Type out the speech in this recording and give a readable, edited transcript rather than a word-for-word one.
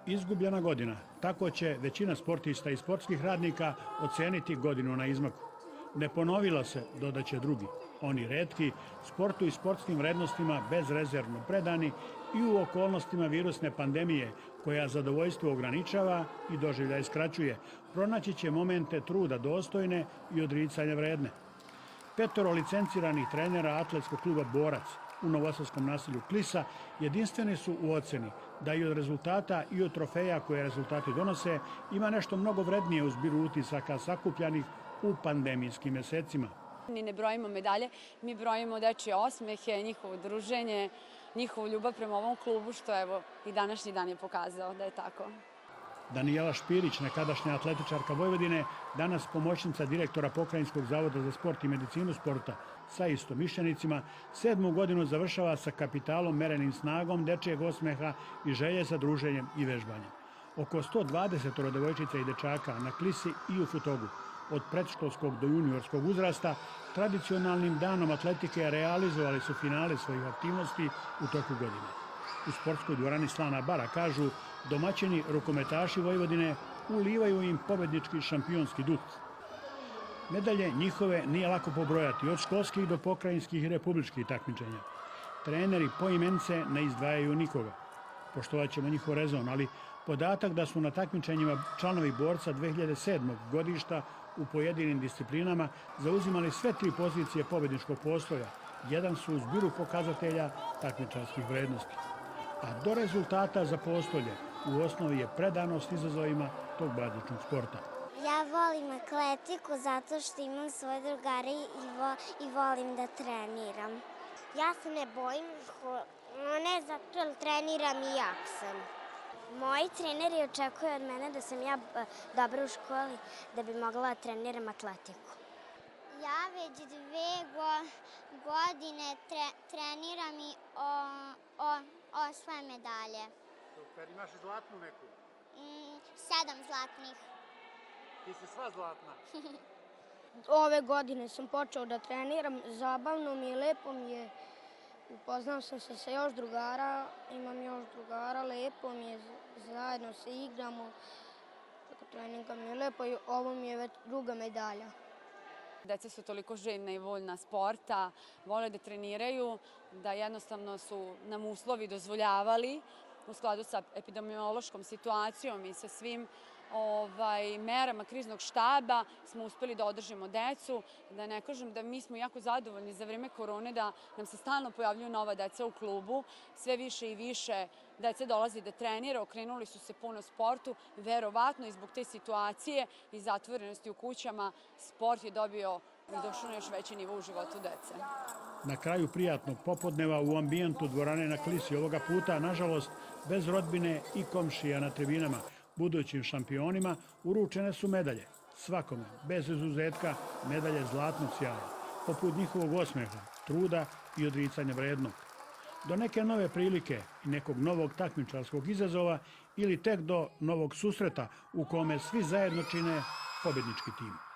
Izgubljena godina. Tako će većina sportista i sportskih radnika oceniti godinu na izmaku. Ne ponovila se, dodaće drugi. Oni retki, sportu i sportskim vrednostima bezrezervno predani i u okolnostima virusne pandemije koja zadovoljstvo ograničava i doživljaj skraćuje, pronaći će momente truda dostojne i odricanja vredne. 5 licenciranih trenera atletskog kluba Borac u novosadskom naselju Klisa jedinstveni su u oceni da i od rezultata i od trofeja koje rezultati donose ima nešto mnogo vrednije u zbiru utisaka sakupljanih u pandemijskim mesecima. Ni ne brojimo medalje, mi brojimo dečije osmehe, njihovo druženje, njihovu ljubav prema ovom klubu, što evo i današnji dan je pokazao da je tako. Danijela Špirić, nekadašnja atletičarka Vojvodine, danas pomoćnica direktora Pokrajinskog zavoda za sport i medicinu sporta, sa istomišljenicima, 7. godinu završava sa kapitalom merenim snagom dečijeg osmeha i želje za druženjem i vežbanjem. Oko 120 devojčica i dečaka na Klisi i u Futogu, od predškolskog do juniorskog uzrasta, tradicionalnim danom atletike realizovali su finale svojih aktivnosti u toku godine. U sportskoj dvorani Slana bara kažu domaćini rukometaši Vojvodine ulivaju im pobednički šampionski duh. Medalje njihove nije lako pobrojati, od školskih do pokrajinskih i republičkih takmičenja. Treneri poimence ne izdvajaju nikoga. Poštovat ćemo njihov rezon, ali podatak da su na takmičenjima članovi Borca 2007. godišta u pojedinim disciplinama zauzimali sve 3 pozicije pobedničkog postoja, jedan su u zbiru pokazatelja takmičarskih vrednosti. A do rezultata za postolje u osnovi je predanost izazovima tog bazičnog sporta. Ja volim atletiku zato što imam svoje drugare i volim da treniram. Ja se ne bojim, ne zato jer treniram i jak sam. Moji treneri očekuju od mene da sam ja dobra u školi da bi mogla da treniram atletiku. Ja već 2 godine treniram i osvajem medalje. Super, imaš zlatnu neku? 7 zlatnih. Ti si sva zlatna. Ove godine sam počeo da treniram, zabavno mi je, lepo mi je. Upoznao sam se sa još drugara, imam još drugara, lepo mi je, zajedno se igramo. Tako treninga mi je lepo i ovo mi je već druga medalja. Deca su toliko željna i voljna sporta, vole da treniraju, da jednostavno su nam uslovi dozvoljavali u skladu sa epidemiološkom situacijom i sa svim merama kriznog štaba smo uspeli da održimo decu, da ne kažem da mi smo jako zadovoljni za vreme korone, da nam se stalno pojavljuju nova deca u klubu, sve više i više dece dolazi da trenira, okrenuli su se puno sportu, verovatno i zbog te situacije i zatvorenosti u kućama, sport je dobio i došao na još veći nivo u životu dece. Na kraju prijatnog popodneva u ambijentu dvorane na Klisi ovoga puta, nažalost, bez rodbine i komšija na tribinama, budućim šampionima uručene su medalje. Svakome, bez izuzetka, medalje zlatnog sjaja, poput njihovog osmeha, truda i odricanja vrednog. Do neke nove prilike i nekog novog takmičarskog izazova ili tek do novog susreta u kome svi zajedno čine pobednički tim.